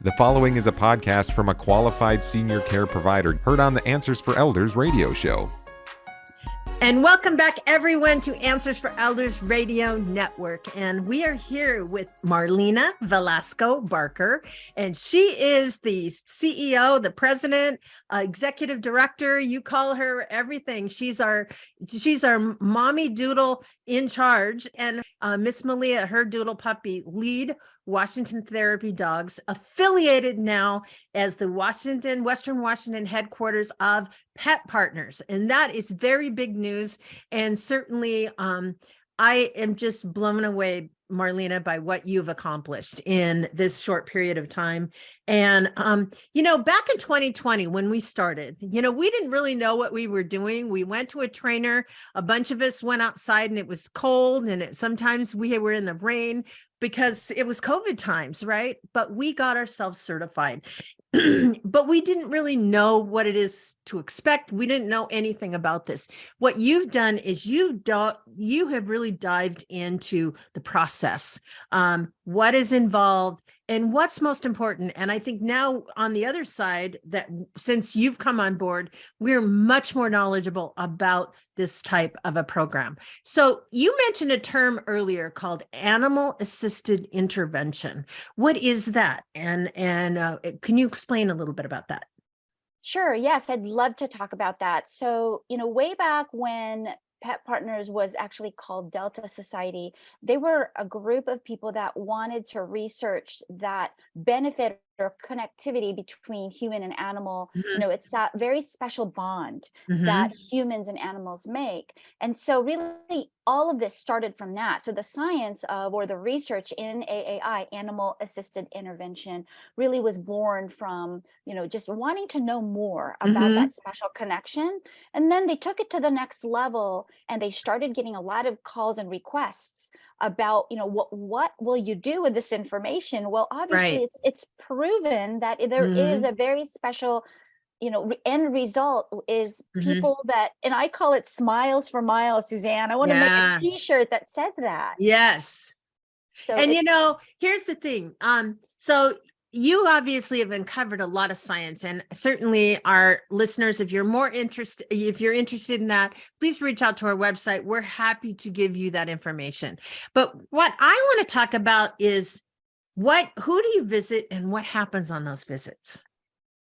The following is a podcast from a qualified senior care provider heard on the Answers for Elders radio show. And welcome back, everyone, to Answers for Elders Radio Network. And we are here with Marlina Velasco-Barker, and she is the CEO, the president, executive director. You call her everything. She's our mommy doodle in charge. And Miss Malia, her doodle puppy, lead Washington Therapy Dogs, affiliated now as the Western Washington headquarters of Pet Partners. And that is very big news. And certainly I am just blown away, Marlina, by what you've accomplished in this short period of time. And, back in 2020, when we started, we didn't really know what we were doing. We went to a trainer. A bunch of us went outside and it was cold. And sometimes we were in the rain because it was COVID times, right? But we got ourselves certified. But we didn't really know what it is to expect. We didn't know anything about this. What you've done is you have really dived into the process, what is involved and what's most important. And I think now on the other side, that since you've come on board, we're much more knowledgeable about this type of a program. So you mentioned a term earlier called animal assisted intervention. What is that? And can you explain a little bit about that? Sure. Yes, I'd love to talk about that. So, way back when Pet Partners was actually called Delta Society, they were a group of people that wanted to research that benefit or connectivity between human and animal. Mm-hmm. It's that very special bond Mm-hmm. that humans and animals make. And so really all of this started from that. So the science of, or the research in AAI, animal assisted intervention, really was born from, just wanting to know more about that special connection. And then they took it to the next level and they started getting a lot of calls and requests about, what will you do with this information? Well, obviously Right. it's proven that there is a very special, end result is people that, and I call it smiles for miles, Suzanne. I want to make a t-shirt that says that. Yes. So, and here's the thing. So you obviously have uncovered a lot of science, and certainly our listeners, if you're interested in that, please reach out to our website. We're happy to give you that information. But what I want to talk about is who do you visit and what happens on those visits?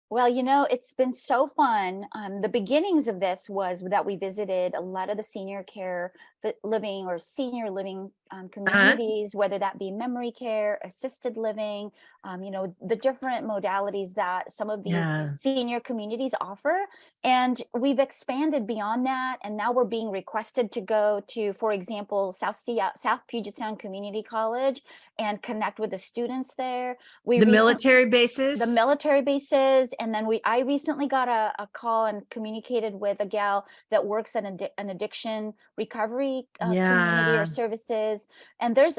Well, it's been so fun. The beginnings of this was that we visited a lot of the senior care living or senior living communities, whether that be memory care, assisted living, the different modalities that some of these senior communities offer. And we've expanded beyond that. And now we're being requested to go to, for example, South Puget Sound Community College and connect with the students there. The military bases. And then I recently got a call and communicated with a gal that works at an addiction recovery community or services. And there's,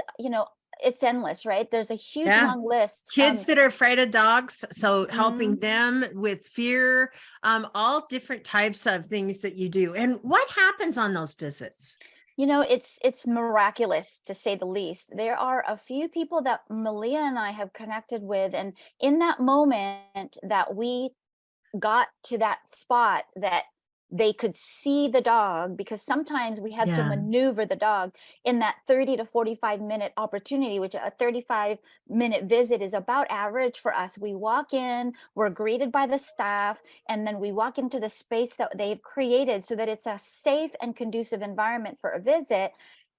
it's endless, right? There's a huge long list. Kids that are afraid of dogs. So helping them with fear, all different types of things that you do. And what happens on those visits? It's miraculous, to say the least. There are a few people that Malia and I have connected with. And in that moment that we got to that spot that they could see the dog, because sometimes we had to maneuver the dog in that 30 to 45 minute opportunity, which a 35-minute visit is about average for us. We walk in, we're greeted by the staff, and then we walk into the space that they've created so that it's a safe and conducive environment for a visit.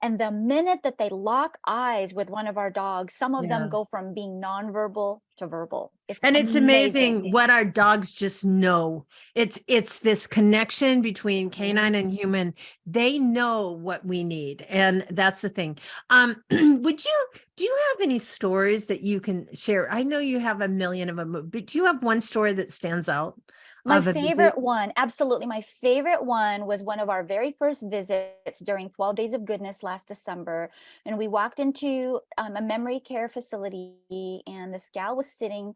And the minute that they lock eyes with one of our dogs, some of them go from being nonverbal to verbal. It's amazing what our dogs just know. It's this connection between canine and human. They know what we need. And that's the thing. Do you have any stories that you can share? I know you have a million of them, but do you have one story that stands out? My favorite one, absolutely. My favorite one was one of our very first visits during 12 Days of Goodness last December. And we walked into a memory care facility, and this gal was sitting,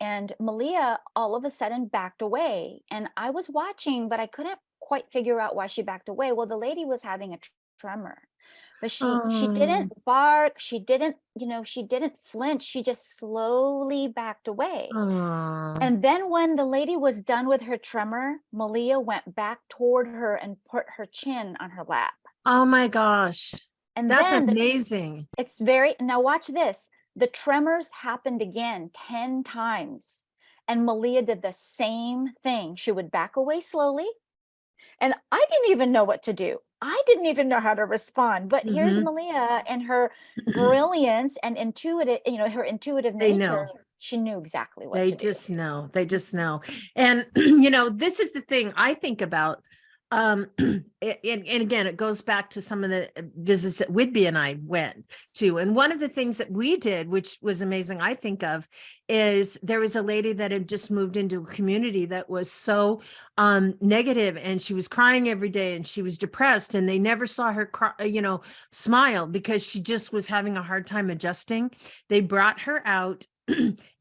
and Malia all of a sudden backed away. And I was watching, but I couldn't quite figure out why she backed away. Well, the lady was having a tremor. but she didn't bark. She didn't, she didn't flinch. She just slowly backed away. And then when the lady was done with her tremor, Malia went back toward her and put her chin on her lap. Oh my gosh. And that's then amazing. Now watch this. The tremors happened again 10 times. And Malia did the same thing. She would back away slowly. And I didn't even know what to do. I didn't even know how to respond. But here's Malia and her brilliance and her intuitive nature. She knew exactly what to do. They just know. And, this is the thing I think about. And again, it goes back to some of the visits that Whitby and I went to. And one of the things that we did, which was amazing, I think of, is there was a lady that had just moved into a community that was so negative, and she was crying every day, and she was depressed, and they never saw her cry, smile, because she just was having a hard time adjusting. They brought her out.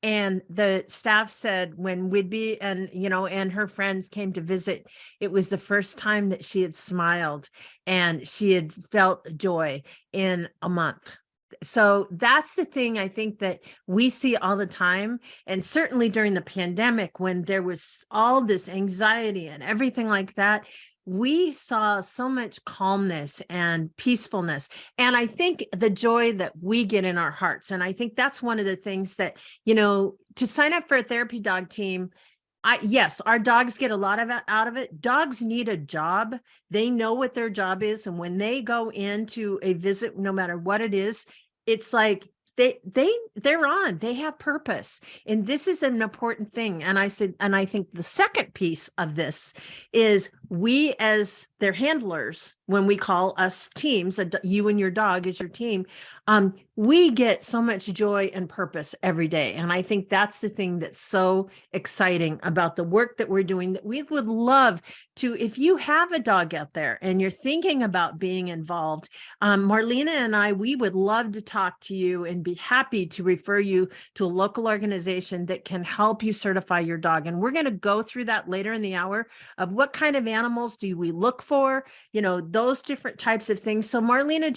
And the staff said when Whitby and her friends came to visit, it was the first time that she had smiled and she had felt joy in a month. So that's the thing I think that we see all the time. And certainly during the pandemic, when there was all this anxiety and everything like that, we saw so much calmness and peacefulness. And I think the joy that we get in our hearts. And I think that's one of the things that, to sign up for a therapy dog team, yes, our dogs get a lot of it out of it. Dogs need a job. They know what their job is. And when they go into a visit, no matter what it is, it's like they're on, they have purpose. And this is an important thing. And I think the second piece of this is we, as their handlers, when we call us teams, you and your dog is your team, we get so much joy and purpose every day. And I think that's the thing that's so exciting about the work that we're doing, that we would love to, if you have a dog out there and you're thinking about being involved, Marlina and we would love to talk to you and be happy to refer you to a local organization that can help you certify your dog. And we're going to go through that later in the hour of what kind of animals do we look for, those different types of things. So Marlina,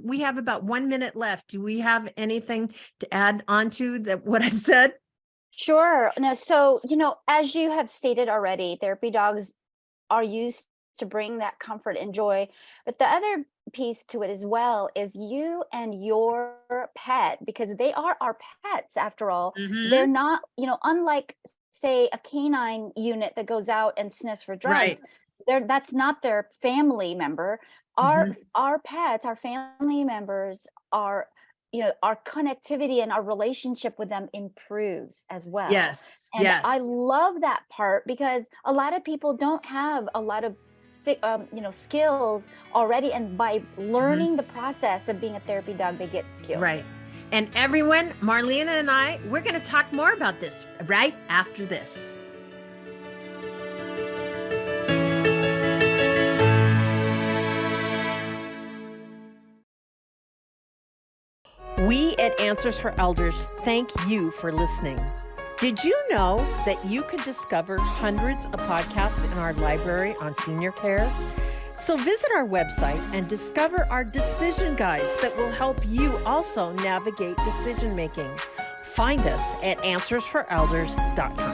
we have about 1 minute left. Do we have anything to add on to what I said? Sure. No, so, as you have stated already, therapy dogs are used to bring that comfort and joy. But the other piece to it as well is you and your pet, because they are our pets after all. They're not, unlike, say, a canine unit that goes out and sniffs for drugs. That's not their family member. Our pets, our family members are, our connectivity and our relationship with them improves as well. Yes. And I love that part, because a lot of people don't have a lot of skills already, and by learning the process of being a therapy dog, they get skills. Right. And everyone, Marlina and we're going to talk more about this right after this. We at Answers for Elders thank you for listening. Did you know that you can discover hundreds of podcasts in our library on senior care? So visit our website and discover our decision guides that will help you also navigate decision making. Find us at answersforelders.com.